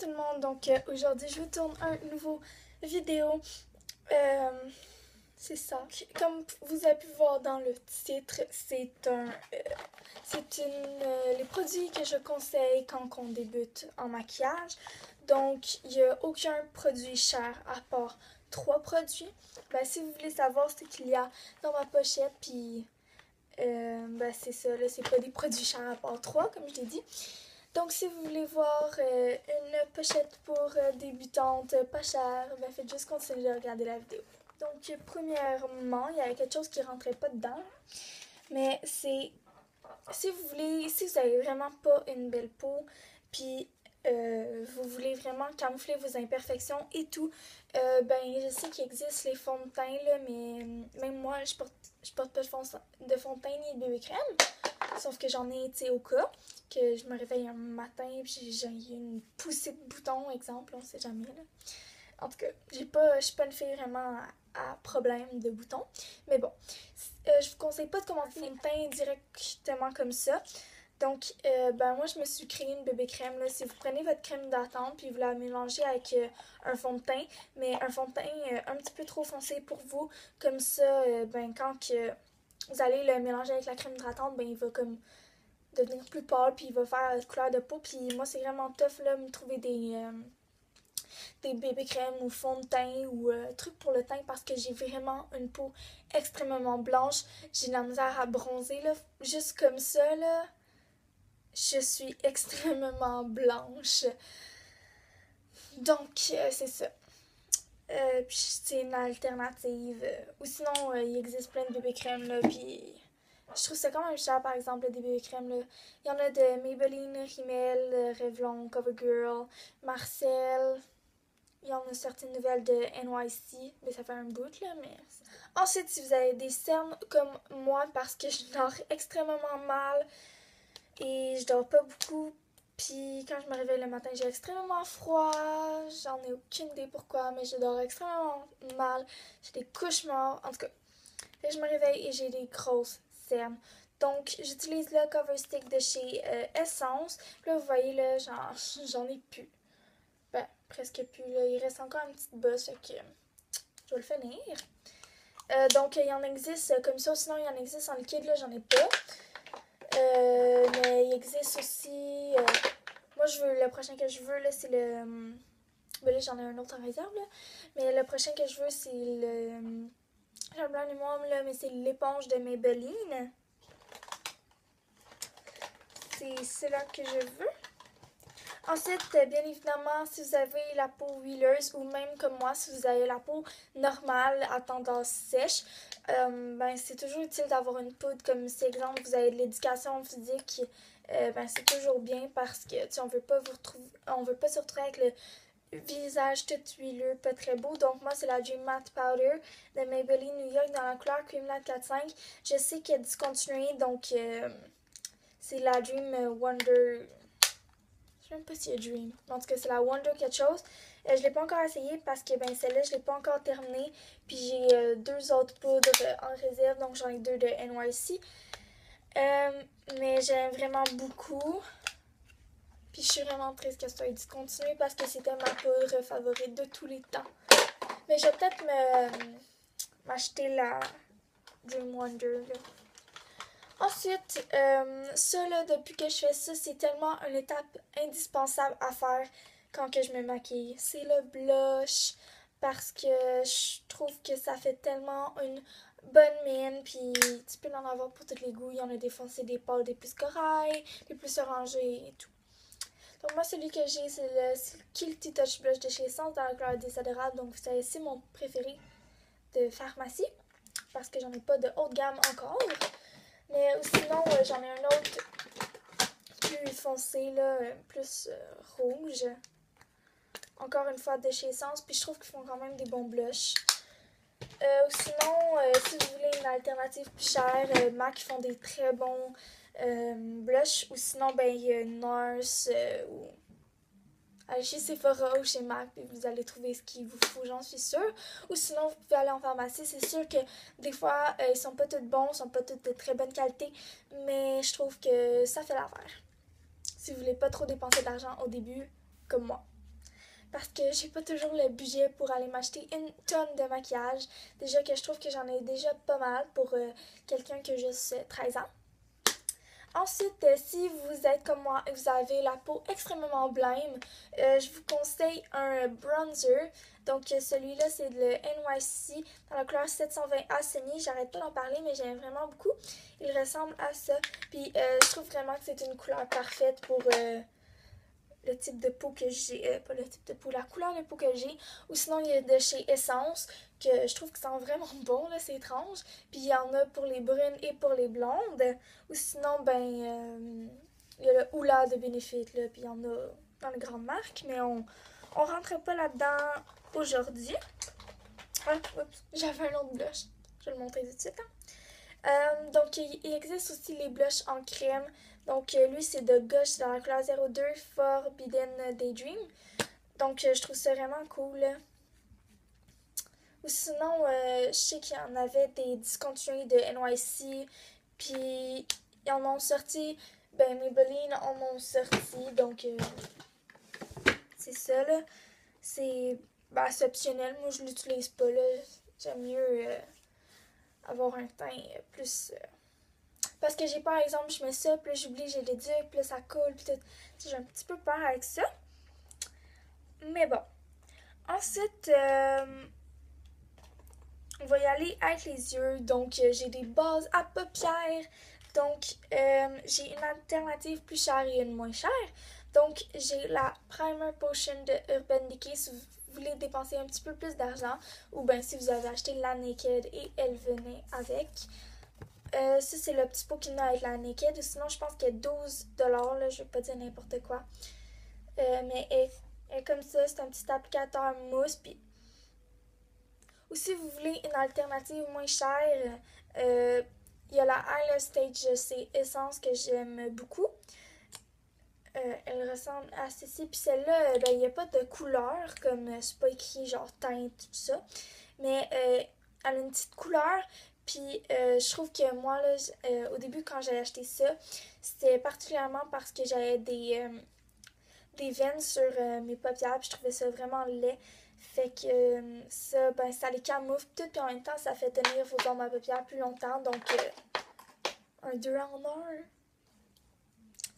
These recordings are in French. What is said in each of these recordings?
tout le monde, donc aujourd'hui je vous tourne un nouveau vidéo, c'est ça. Comme vous avez pu voir dans le titre, les produits que je conseille quand on débute en maquillage. Donc il n'y a aucun produit cher à part 3 produits. Ben, si vous voulez savoir ce qu'il y a dans ma pochette, puis c'est ça, là, c'est pas des produits chers à part 3 comme je l'ai dit. Donc, si vous voulez voir une pochette pour débutantes pas chère, faites juste continuer de regarder la vidéo. Donc, premièrement, il y avait quelque chose qui rentrait pas dedans. Mais c'est, si vous avez vraiment pas une belle peau, puis vous voulez vraiment camoufler vos imperfections et tout, je sais qu'il existe les fonds de teint, là, mais même moi, je porte pas de fond de teint ni de bébé crème. Sauf que j'en ai, tu sais, au cas que je me réveille un matin et j'ai une poussée de boutons, exemple, on sait jamais, là. En tout cas, je suis pas une fille vraiment à problème de boutons. Mais bon, je vous conseille pas de commencer un teint directement comme ça. Donc, moi, je me suis créé une bébé crème, là. Si vous prenez votre crème hydratante puis vous la mélangez avec un fond de teint, mais un fond de teint un petit peu trop foncé pour vous, comme ça, quand vous allez le mélanger avec la crème hydratante, il va comme devenir plus pâle, puis il va faire couleur de peau. Puis moi, c'est vraiment tough, là, me trouver des bébés crèmes ou fond de teint ou trucs pour le teint parce que j'ai vraiment une peau extrêmement blanche. J'ai de la misère à bronzer, là. Juste comme ça, là, je suis extrêmement blanche. Donc, c'est ça. Puis c'est une alternative. Ou sinon, il existe plein de bébés crèmes, là, puis je trouve ça quand même cher, par exemple, des bébés crèmes, là. Il y en a de Maybelline, Rimmel, Revlon, CoverGirl, Marcel. Il y en a certaines nouvelles de NYC, mais ça fait un bout, là, mais... Ensuite, si vous avez des cernes comme moi, parce que je dors extrêmement mal et je dors pas beaucoup, puis quand je me réveille le matin, j'ai extrêmement froid, j'en ai aucune idée pourquoi, mais je dors extrêmement mal, j'ai des cauchemars, en tout cas. Là, je me réveille et j'ai des grosses cernes. Donc, j'utilise le Cover Stick de chez Essence. Puis là, vous voyez, là, j'en ai plus. Presque plus, là. Il reste encore une petite bosse, fait que je vais le finir. Donc, il y en existe comme ça, sinon il y en existe en liquide, là, j'en ai pas. Mais il existe aussi... moi, le prochain que je veux, là, c'est le... là, j'en ai un autre en réserve, là. Mais le prochain que je veux, c'est le... j'ai un blanc de moi, là, mais c'est l'éponge de Maybelline. C'est celle-là que je veux. Ensuite, bien évidemment, si vous avez la peau huileuse ou même comme moi, si vous avez la peau normale à tendance sèche, c'est toujours utile d'avoir une poudre comme si, exemple, vous avez de l'éducation physique. C'est toujours bien parce que on veut pas se retrouver avec le visage tout huileux, pas très beau. Donc moi, c'est la Dream Matte Powder de Maybelline New York dans la couleur Cream Latte 45. Je sais qu'elle est discontinuée, donc c'est la Dream Wonder... Je sais même pas s'il y a Dream. En tout cas, c'est la Wonder quelque chose. Je l'ai pas encore essayé parce que celle-là, je l'ai pas encore terminée. Puis j'ai 2 autres poudres en réserve, donc j'en ai 2 de NYC. Mais j'aime vraiment beaucoup. Puis je suis vraiment triste que ça ait discontinué parce que c'était ma poudre favorite de tous les temps. Mais je vais peut-être m'acheter la Dream Wonder, là. Ensuite, ça, là, depuis que je fais ça, c'est tellement une étape indispensable à faire quand que je me maquille. C'est le blush, parce que je trouve que ça fait tellement une bonne mine, puis tu peux en avoir pour tous les goûts. Il y en a des foncés, des pâles, des plus corail, des plus orangés et tout. Donc moi, celui que j'ai, c'est le Guilty Touch Blush de chez Essence dans la couleur désodorable. Donc vous savez, c'est mon préféré de pharmacie, parce que j'en ai pas de haut de gamme encore. Mais sinon, j'en ai un autre plus foncé, là, plus rouge. Encore une fois de chez Essence, puis je trouve qu'ils font quand même des bons blushs. Sinon, si vous voulez une alternative plus chère, MAC font des très bons blushs. Ou sinon, il y a NARS ou... allez chez Sephora ou chez MAC, puis vous allez trouver ce qu'il vous faut, j'en suis sûre. Ou sinon, vous pouvez aller en pharmacie. C'est sûr que des fois, ils sont pas tous bons, ils sont pas tous de très bonne qualité, mais je trouve que ça fait l'affaire. Si vous voulez pas trop dépenser d'argent au début, comme moi. parce que j'ai pas toujours le budget pour aller m'acheter une tonne de maquillage. Déjà que je trouve que j'en ai déjà pas mal pour quelqu'un qui a juste 13 ans. Ensuite, si vous êtes comme moi et vous avez la peau extrêmement blême, je vous conseille un bronzer. Donc celui-là, c'est le NYC dans la couleur 720A Sunny. J'arrête pas d'en parler, mais j'aime vraiment beaucoup. Il ressemble à ça. Puis je trouve vraiment que c'est une couleur parfaite pour le type de peau que j'ai, pas le type de peau, la couleur de peau que j'ai, ou sinon il y a de chez Essence, que je trouve que sent vraiment bon, là, c'est étrange, puis il y en a pour les brunes et pour les blondes, ou sinon, il y a le Hoola de Benefit, là, puis il y en a dans les grandes marques, mais on rentre pas là-dedans aujourd'hui. Ah, oups, j'avais un autre blush, je vais le montrer tout de suite, hein. Donc, il existe aussi les blushs en crème. Donc, lui, c'est de Gush dans la couleur 02 Forbidden Daydream. Donc, je trouve ça vraiment cool. Ou sinon, je sais qu'il y en avait des discontinués de NYC. Puis, ils en ont sorti. Ben, Maybelline en ont sorti. Donc, c'est ça, là. C'est optionnel. Moi, je l'utilise pas, là. J'aime mieux avoir un teint plus... Parce que j'ai, par exemple, je mets ça, puis j'oublie, j'ai des ducs, puis là, ça coule, puis tout. J'ai un petit peu peur avec ça. Mais bon. Ensuite, on va y aller avec les yeux. Donc, j'ai des bases à paupières. Donc, j'ai une alternative plus chère et une moins chère. Donc, j'ai la Primer Potion de Urban Decay si vous voulez dépenser un petit peu plus d'argent. Ou bien si vous avez acheté la Naked et elle venait avec. Ça, c'est le petit pot qu'il y a avec la Naked. Ou sinon, je pense qu'il y a 12$. Là, je vais pas dire n'importe quoi. Mais elle est comme ça. C'est un petit applicateur mousse. Puis... Ou si vous voulez une alternative moins chère, il y a la Eyeliner Stage, c'est Essence que j'aime beaucoup. Elle ressemble à ceci. Puis celle-là, il n'y a pas de couleur, comme c'est pas écrit genre teinte, tout ça. Mais elle a une petite couleur. Puis je trouve que moi, là, au début, quand j'ai acheté ça, c'était particulièrement parce que j'avais des veines sur mes paupières. Puis je trouvais ça vraiment laid. Fait que ça, ça les camoufle tout. Puis en même temps, ça fait tenir vos ombres à paupières plus longtemps. Donc, un 2 en 1.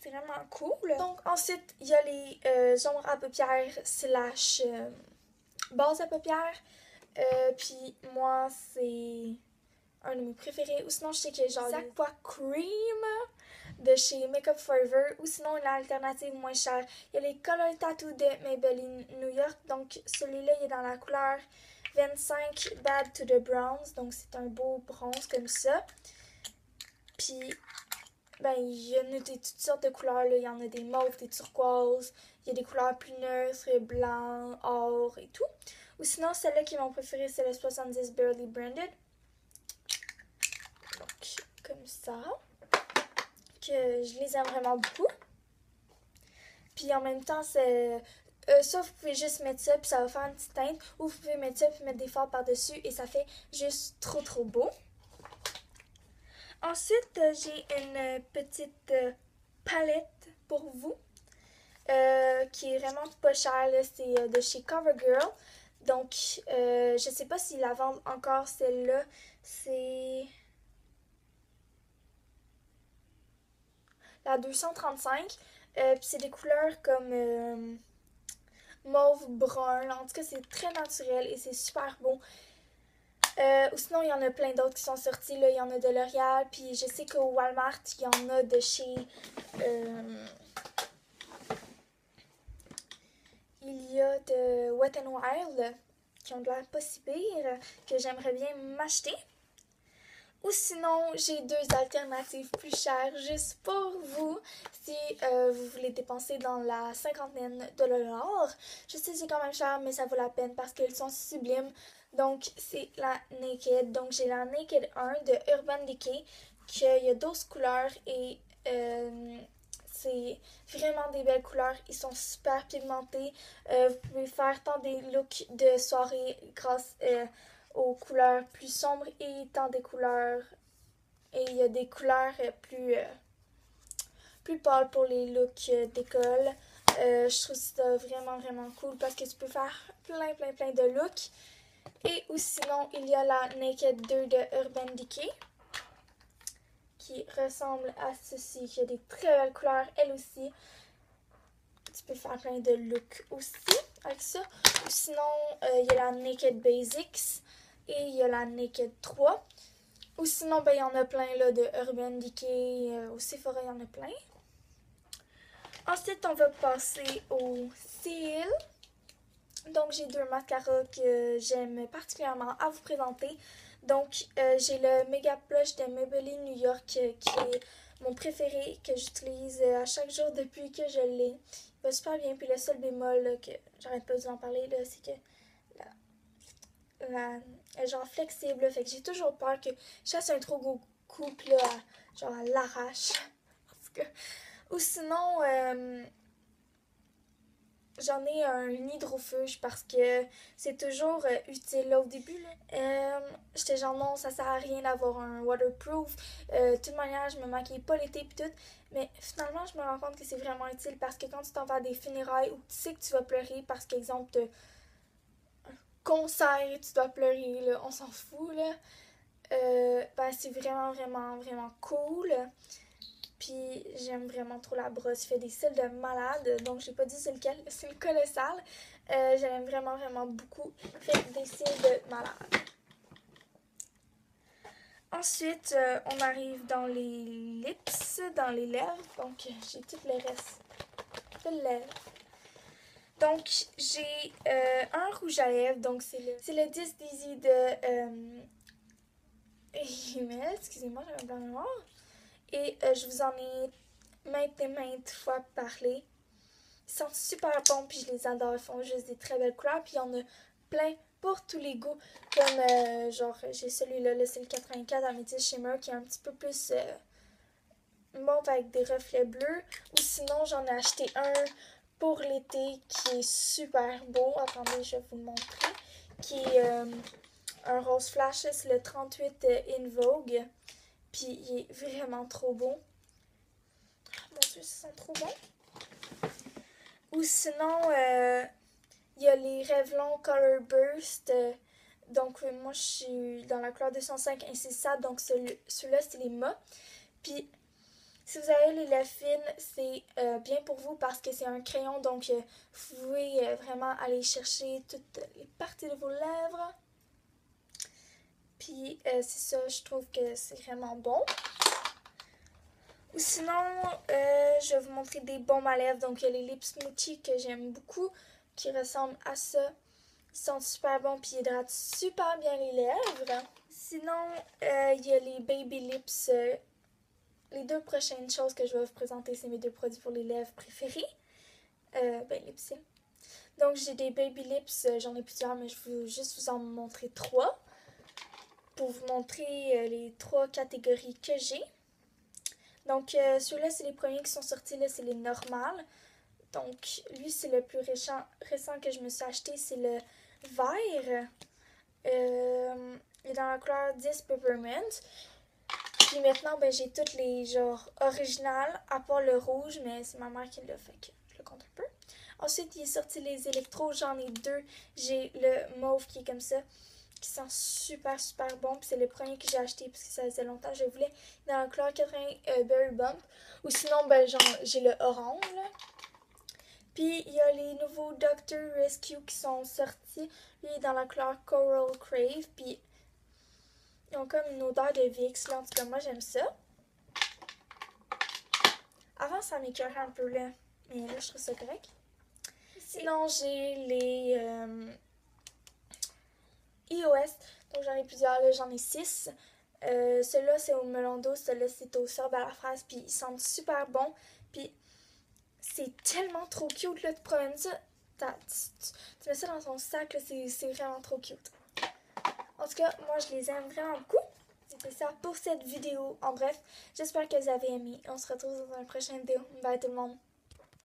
C'est vraiment cool. Donc, ensuite, il y a les ombres à paupières slash base à paupières. Puis moi, c'est un de mes préférés. Ou sinon, je sais qu'il y a genre Aqua Cream de chez Makeup Forever. Ou sinon, une alternative moins chère. Il y a les Color Tattoo de Maybelline New York. Donc, celui-là, il est dans la couleur 25 Bad to the Bronze. Donc, c'est un beau bronze comme ça. Puis, il y en a toutes sortes de couleurs. Là. Il y en a des mauves, des turquoises. Il y a des couleurs plus neutres, blanc, or et tout. Ou sinon, celle-là qui est mon préféré, c'est le 70 Barely Branded. Donc, comme ça. Que je les aime vraiment beaucoup. Puis en même temps, c'est... ça, vous pouvez juste mettre ça, puis ça va faire une petite teinte. Ou vous pouvez mettre ça, puis mettre des fards par-dessus, et ça fait juste trop, trop beau. Ensuite, j'ai une petite palette pour vous. Qui est vraiment pas chère. C'est de chez CoverGirl. Donc, je sais pas s'ils la vendent encore, celle-là. C'est... la 235. Puis c'est des couleurs comme mauve, brun. En tout cas, c'est très naturel et c'est super beau. Ou sinon, il y en a plein d'autres qui sont sortis. Là. Il y en a de L'Oréal. Puis je sais qu'au Walmart, il y en a de chez... il y a de Wet n Wild qui ont de l'air pas si pire, que j'aimerais bien m'acheter. Ou sinon, j'ai deux alternatives plus chères juste pour vous si vous voulez dépenser dans la cinquantaine de dollars. Je sais c'est quand même cher, mais ça vaut la peine parce qu'elles sont sublimes. Donc, c'est la Naked. Donc, j'ai la Naked 1 de Urban Decay, qu'il y a 12 couleurs et c'est vraiment des belles couleurs. Ils sont super pigmentés. Vous pouvez faire tant des looks de soirée grâce aux couleurs plus sombres et tant des couleurs... Et il y a des couleurs plus pâles pour les looks d'école. Je trouve ça vraiment cool parce que tu peux faire plein de looks. Et ou sinon, il y a la Naked 2 de Urban Decay qui ressemble à ceci, qui a des très belles couleurs, elle aussi. Tu peux faire plein de looks aussi avec ça. Ou sinon, il y a la Naked Basics et il y a la Naked 3. Ou sinon, ben, il y en a plein là, de Urban Decay, au Sephora, il y en a plein. Ensuite, on va passer au cils. Donc, j'ai deux mascaras que j'aime particulièrement à vous présenter. Donc, j'ai le Mega Plush de Maybelline New York qui est mon préféré, que j'utilise à chaque jour depuis que je l'ai. Il va super bien. Puis le seul bémol là, que j'arrête pas de vous en parler, c'est que elle est genre flexible. Là, fait que j'ai toujours peur que je fasse un trop gros coup, puis là, genre elle l'arrache. Ou sinon, j'en ai un hydrofuge parce que c'est toujours utile. Là, au début, j'étais genre non, ça sert à rien d'avoir un waterproof. De toute manière, je me maquille pas l'été pis tout. Mais finalement, je me rends compte que c'est vraiment utile parce que quand tu t'en vas à des funérailles ou tu sais que tu vas pleurer parce qu'exemple, t'as un concert, tu dois pleurer, là, on s'en fout, là. Ben, c'est vraiment cool. Puis j'aime vraiment trop la brosse. Il fait des cils de malade. Donc j'ai pas dit c'est lequel. C'est le colossal. J'aime vraiment beaucoup. Il fait des cils de malade. Ensuite, on arrive dans les lips, dans les lèvres. Donc j'ai tout le reste de lèvres. Donc j'ai un rouge à lèvres. Donc c'est le 10 Dizzy de Rimmel. Excusez-moi, j'ai un blanc noir. Et je vous en ai maintes fois parlé. Ils sont super bons, puis je les adore. Ils font juste des très belles couleurs. Puis il y en a plein pour tous les goûts. Comme, genre, j'ai celui-là, c'est le 84 Amethyst Shimmer, qui est un petit peu plus mauve avec des reflets bleus. Ou sinon, j'en ai acheté un pour l'été qui est super beau. Attendez, je vais vous le montrer. Qui est un rose flash. C'est le 38 In Vogue. Puis il est vraiment trop beau. Mon Dieu, ils sont trop bons. Ou sinon, il y a les Revlon Color Burst. Donc, moi, je suis dans la couleur 205 Incissable. Donc, ceux-là, c'est les mâts. Puis, si vous avez les lèvres fines, c'est bien pour vous parce que c'est un crayon. Donc, vous pouvez vraiment aller chercher toutes les parties de vos lèvres. Puis, c'est ça, je trouve que c'est vraiment bon. Ou sinon, je vais vous montrer des baumes à lèvres. Donc, il y a les Lip Smoothie que j'aime beaucoup, qui ressemblent à ça. Ils sont super bons, puis ils hydratent super bien les lèvres. Sinon, il y a les Baby Lips. Les deux prochaines choses que je vais vous présenter, c'est mes deux produits pour les lèvres préférés. Lipsil. Donc, j'ai des Baby Lips. J'en ai plusieurs, mais je vais juste vous en montrer 3. Pour vous montrer les 3 catégories que j'ai. Donc, ceux-là, c'est les premiers qui sont sortis, là, c'est les normales. Donc, lui, c'est le plus récent que je me suis acheté, c'est le vert. Il est dans la couleur 10 Peppermint. Puis maintenant, ben, j'ai toutes les genres originales, à part le rouge, mais c'est ma mère qui l'a fait que je le compte un peu. Ensuite, il est sorti les électros, j'en ai 2. J'ai le mauve qui est comme ça, qui sent super bon. Puis c'est le premier que j'ai acheté parce que ça faisait longtemps que je voulais. Dans la couleur 80 Berry Bump. Ou sinon, ben, j'ai le orange. Là. Puis il y a les nouveaux Dr. Rescue qui sont sortis. Lui, il est dans la couleur Coral Crave. Puis ils ont comme une odeur de Vicks. Là. En tout cas, moi, j'aime ça. Avant, ça m'écœurait un peu là. Mais là, je trouve ça correct. Sinon, j'ai les iOS. Donc, j'en ai plusieurs. Là, j'en ai 6. Celui-là, c'est au melon d'eau. Celui-là, c'est au sorbe à la fraise. Puis, ils sentent super bons. Puis, c'est tellement trop cute, là, de prendre ça. Tu mets ça dans ton sac, là, c'est vraiment trop cute. En tout cas, moi, je les aime vraiment beaucoup. C'était ça pour cette vidéo. En bref, j'espère que vous avez aimé. On se retrouve dans une prochaine vidéo. Bye tout le monde.